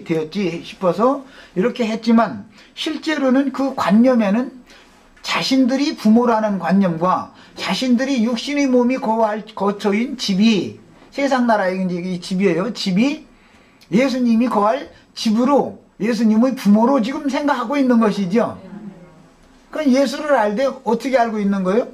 되었지 싶어서 이렇게 했지만 실제로는 그 관념에는 자신들이 부모라는 관념과 자신들이 육신의 몸이 거할 거처인 집이 세상 나라의 이제 이 집이에요. 집이 예수님이 거할 집으로 예수님의 부모로 지금 생각하고 있는 것이죠. 그럼 예수를 알되 어떻게 알고 있는 거예요?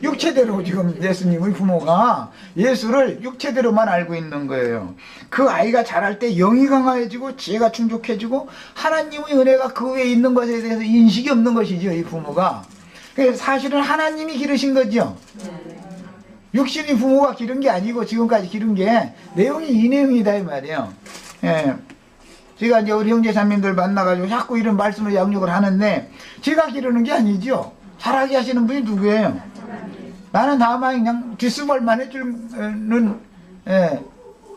육체대로 지금 예수님의 부모가 예수를 육체대로만 알고 있는 거예요. 그 아이가 자랄 때 영이 강화해지고 지혜가 충족해지고 하나님의 은혜가 그 외에 있는 것에 대해서 인식이 없는 것이죠. 이 부모가. 그래서 사실은 하나님이 기르신 거죠. 육신의 부모가 기른 게 아니고 지금까지 기른 게 내용이 이 내용이다 이 말이에요. 예. 제가 이제 우리 형제 자매들 만나가지고 자꾸 이런 말씀을 양육을 하는데 제가 기르는 게 아니죠. 잘하게 하시는 분이 누구예요? 나는 다만 그냥 뒷수발만 해주는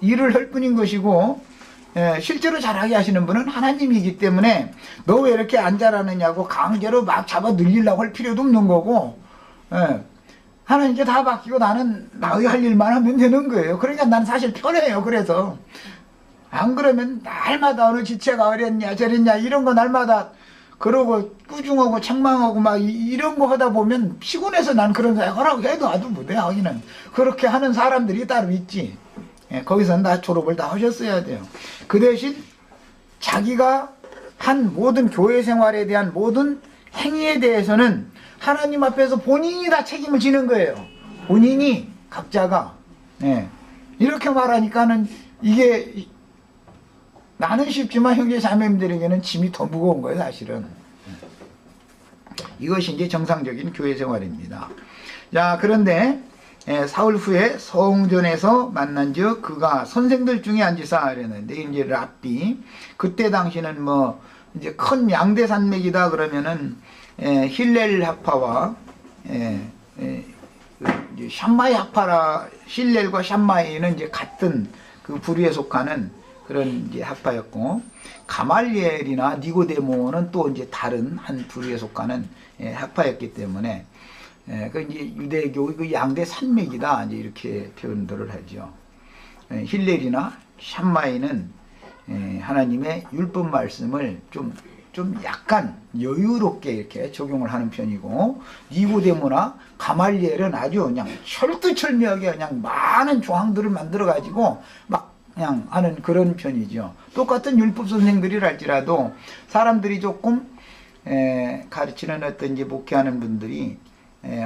일을 할 뿐인 것이고 실제로 잘하게 하시는 분은 하나님이기 때문에 너 왜 이렇게 안 잘하느냐고 강제로 막 잡아 늘리려고 할 필요도 없는 거고 하나님께 다 맡기고 나는 나의 할 일만 하면 되는 거예요. 그러니까 나는 사실 편해요. 그래서 안 그러면 날마다 어느 지체가 어렸냐 저랬냐 이런 거 날마다 그러고 꾸중하고 책망하고 막 이런 거 하다 보면 피곤해서 난 그런 거 하라고 해도 아주 못해 하기는 그렇게 하는 사람들이 따로 있지. 거기서는 다 졸업을 다 하셨어야 돼요. 그 대신 자기가 한 모든 교회 생활에 대한 모든 행위에 대해서는 하나님 앞에서 본인이 다 책임을 지는 거예요. 본인이 각자가 이렇게 말하니까는 이게 나는 쉽지만 형제 자매님들에게는 짐이 더 무거운 거예요. 사실은 이것이 이제 정상적인 교회 생활입니다. 자, 그런데 사흘 후에 성전에서 만난즉 그가 선생들 중에 앉으사 이랬는데 이제 랍비 그때 당시는 뭐 이제 큰 양대 산맥이다 그러면은 힐렐 학파와 샴마이 학파라 힐렐과 샴마이는 이제 같은 그 부류에 속하는 그런 이제 학파였고 가말리엘이나 니고데모는 또 이제 다른 한 부류에 속하는 학파였기 때문에 그 이제 유대교 그 양대 산맥이다 이제 이렇게 표현들을 하죠. 힐렐이나 샴마이는 하나님의 율법 말씀을 좀 약간 여유롭게 이렇게 적용을 하는 편이고 니고데모나 가말리엘은 아주 그냥 철두철미하게 그냥 많은 조항들을 만들어 가지고 막 그냥 하는 그런 편이죠. 똑같은 율법 선생들이랄지라도 사람들이 조금 가르치는 어떤 이제 목회하는 분들이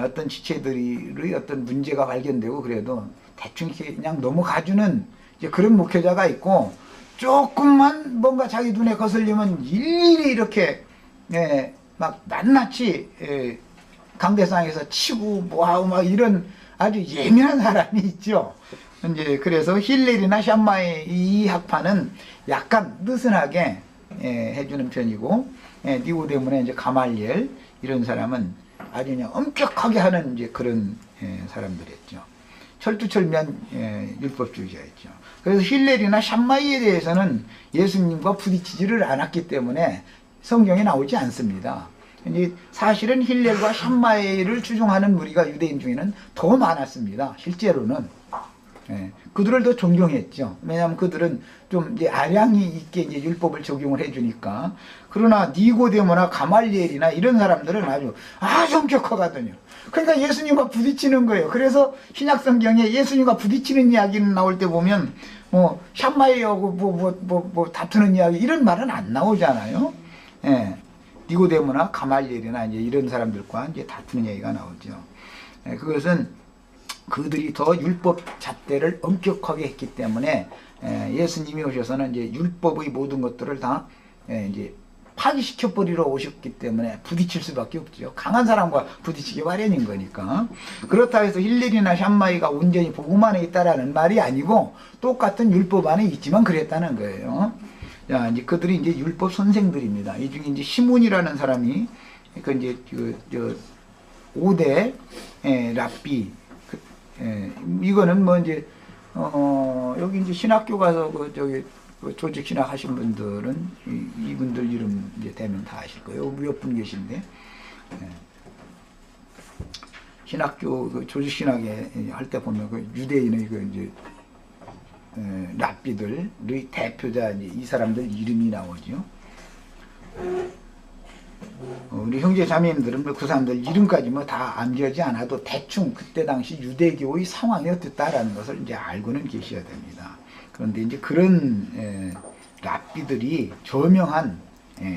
어떤 지체들의 어떤 문제가 발견되고 그래도 대충 이렇게 그냥 넘어가주는 이제 그런 목회자가 있고 조금만 뭔가 자기 눈에 거슬리면 일일이 이렇게 막 낱낱이 강대상에서 치고 뭐하고 막 이런 아주 예민한 사람이 있죠. 이제 그래서 힐렐이나 샴마이 이 학파는 약간 느슨하게 해주는 편이고 니고데모나 이제 가말리엘 이런 사람은 아주 그냥 엄격하게 하는 이제 그런 사람들이었죠. 철두철미한 율법주의자였죠. 그래서 힐렐이나 샴마이에 대해서는 예수님과 부딪히지를 않았기 때문에 성경에 나오지 않습니다. 이제 사실은 힐렐과 샴마이를 추종하는 무리가 유대인 중에는 더 많았습니다. 실제로는. 그들을 더 존경했죠. 왜냐하면 그들은 좀 이제 아량이 있게 이제 율법을 적용을 해주니까. 그러나 니고데모나 가말리엘이나 이런 사람들은 아주 엄격하거든요. 그러니까 예수님과 부딪히는 거예요. 그래서 신약 성경에 예수님과 부딪히는 이야기는 나올 때 보면 뭐 샴마이하고 뭐 다투는 이야기 이런 말은 안 나오잖아요. 니고데모나 가말리엘이나 이제 이런 사람들과 이제 다투는 얘기가 나오죠. 그것은 그들이 더 율법 잣대를 엄격하게 했기 때문에 예수님이 오셔서는 이제 율법의 모든 것들을 다 이제 파기시켜 버리러 오셨기 때문에 부딪힐 수밖에 없죠. 강한 사람과 부딪히기 마련인 거니까. 그렇다 해서 힐렐이나 샴마이가 온전히 복음 안에 있다라는 말이 아니고 똑같은 율법 안에 있지만 그랬다는 거예요. 자, 이제 그들이 이제 율법 선생들입니다. 이 중에 이제 시몬이라는 사람이 그 이제 저 5대 랍비 이거는 뭐 이제 여기 이제 신학교 가서 그 조직 신학 하신 분들은 이분들 이름 이제 대면 다 아실 거예요. 몇 분 계신데 신학교 그 조직 신학에 할 때 보면 그 유대인의 그 이제 랍비들의 대표자 이 사람들 이름이 나오죠. 우리 형제 자매님들은 그 사람들 이름까지 다 암기하지 않아도 대충 그때 당시 유대교의 상황이 어땠다라는 것을 이제 알고는 계셔야 됩니다. 그런데 이제 그런 랍비들이 저명한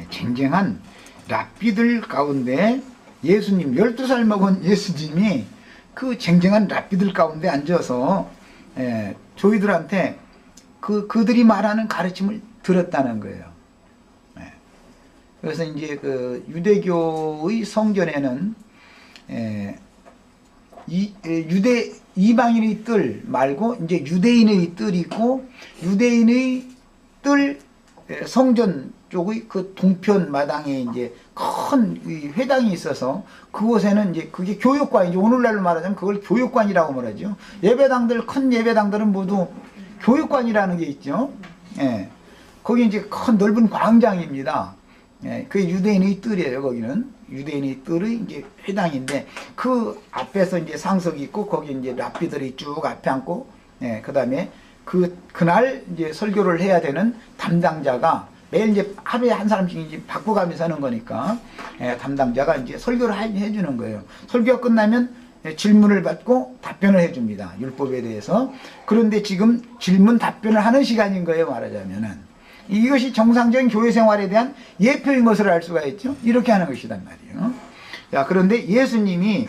쟁쟁한 랍비들 가운데 예수님 12살 먹은 예수님이 그 쟁쟁한 랍비들 가운데 앉아서 저희들한테 그들이 말하는 가르침을 들었다는 거예요. 그래서 이제 그 유대교의 성전에는 이방인의 뜰 말고 이제 유대인의 뜰이 있고, 유대인의 뜰 성전 쪽의 그 동편 마당에 이제 큰 회당이 있어서 그곳에는 이제 그게 교육관이죠. 오늘날로 말하자면 그걸 교육관이라고 말하죠. 예배당들, 큰 예배당들은 모두 교육관이라는 게 있죠. 거기 이제 큰 넓은 광장입니다. 그게 유대인의 뜰이에요. 거기는 유대인의 뜰의 이제 회당인데, 그 앞에서 이제 상석이 있고 거기 이제 랍비들이 쭉 앞에 앉고, 그 다음에 그날 이제 설교를 해야 되는 담당자가 매일 이제 하루에 한 사람씩 이제 바꿔가면서 하는 거니까, 담당자가 이제 설교를 해주는 거예요. 설교가 끝나면 질문을 받고 답변을 해줍니다. 율법에 대해서. 그런데 지금 질문 답변을 하는 시간인 거예요. 말하자면은. 이것이 정상적인 교회 생활에 대한 예표인 것을 알 수가 있죠. 이렇게 하는 것이단 말이에요. 자, 그런데 예수님이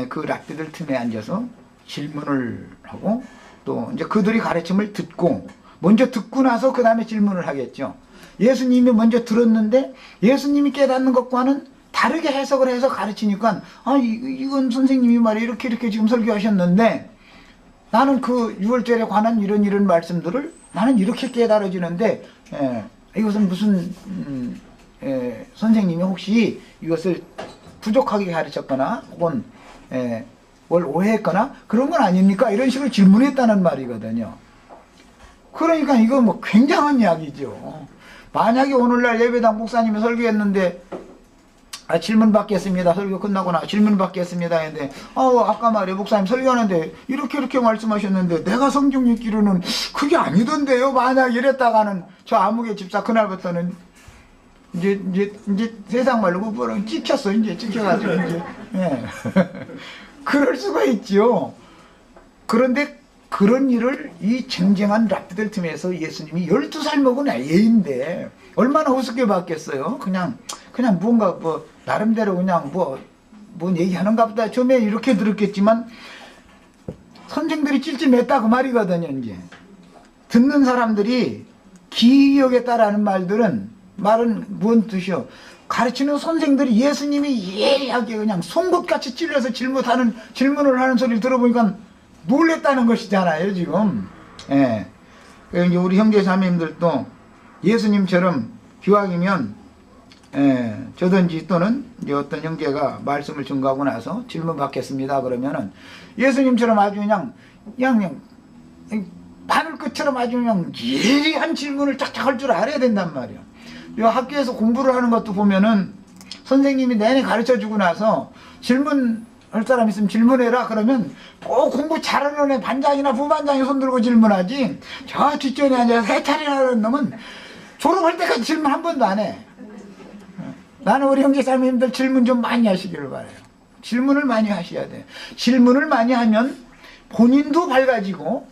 그 랍비들 틈에 앉아서 질문을 하고, 또 이제 그들이 가르침을 듣고, 먼저 듣고 나서 그 다음에 질문을 하겠죠. 예수님이 먼저 들었는데 예수님이 깨닫는 것과는 다르게 해석을 해서 가르치니까, 이건 선생님이 말이야 이렇게 지금 설교하셨는데 나는 그 유월절에 관한 이런 말씀들을 나는 이렇게 깨달아지는데, 이것은 무슨 선생님이 혹시 이것을 부족하게 가르쳤거나 혹은 뭘 오해했거나 그런 건 아닙니까? 이런 식으로 질문했다는 말이거든요. 그러니까 이거 뭐 굉장한 이야기죠. 만약에 오늘날 예배당 목사님이 설교했는데 질문 받겠습니다. 설교 끝나고 나 질문 받겠습니다. 했는데 아까 말이에요. 목사님 설교하는데 이렇게 말씀하셨는데 내가 성경 읽기로는 그게 아니던데요. 만약 이랬다가는 저 아무개 집사 그날부터는 이제 세상 말로 뭐라고 찍혔어. 이제 찍혀가지고 이제 그럴 수가 있죠. 그런데 그런 일을 이 쟁쟁한 랍비들 틈에서 예수님이 12살 먹은 애인데 얼마나 우습게 봤겠어요. 그냥 무언가 나름대로 그냥 뭔 얘기하는가 보다 처음에 이렇게 들었겠지만 선생들이 찔찔맸다 그 말이거든요. 이제 듣는 사람들이 기억에 따라하는 말은 뭔 뜻이요? 가르치는 선생들이 예수님이 예리하게 그냥 송곳같이 찔러서 질문을 하는 소리를 들어보니까 놀랬다는 것이잖아요, 지금. 이제 우리 형제 자매님들도 예수님처럼 기왕이면 저든지 또는 이제 어떤 형제가 말씀을 증거하고 나서 질문 받겠습니다 그러면은 예수님처럼 아주 그냥 바늘 끝처럼 아주 그냥 예리한 질문을 쫙쫙 할 줄 알아야 된단 말이야. 학교에서 공부를 하는 것도 보면은 선생님이 내내 가르쳐 주고 나서 질문할 사람 있으면 질문해라 그러면 꼭 공부 잘하는 애 반장이나 부반장이 손들고 질문하지, 저 뒷전에 앉아서 해탈이나 하는 놈은 졸업할 때까지 질문 한 번도 안 해. 나는 우리 형제 자매님들 질문 좀 많이 하시기를 바라요. 질문을 많이 하셔야 돼요. 질문을 많이 하면 본인도 밝아지고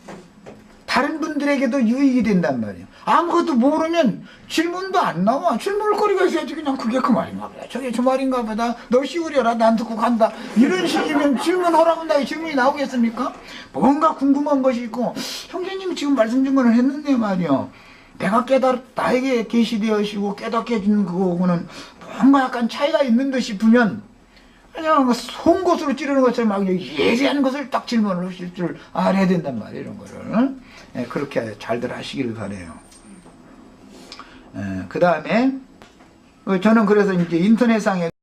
다른 분들에게도 유익이 된단 말이에요. 아무것도 모르면 질문도 안 나와. 질문을 거리가 있어야지. 그냥 그게 그 말인가 보다, 저게 저 말인가 보다, 너 씌우려라, 난 듣고 간다, 이런 식이면 질문하라고 나의 질문이 나오겠습니까? 뭔가 궁금한 것이 있고, 형제님이 지금 말씀 증거를 했는데 말이요, 내가 나에게 계시되어시고 깨닫게 해주는 그거는 뭔가 약간 차이가 있는 듯 싶으면 그냥 송곳으로 찌르는 것처럼 막 예리한 것을 딱 질문을 하실 줄 알아야 된단 말이에요. 이런 거를 그렇게 잘들 하시기를 바래요. 그 다음에 저는 그래서 이제 인터넷상에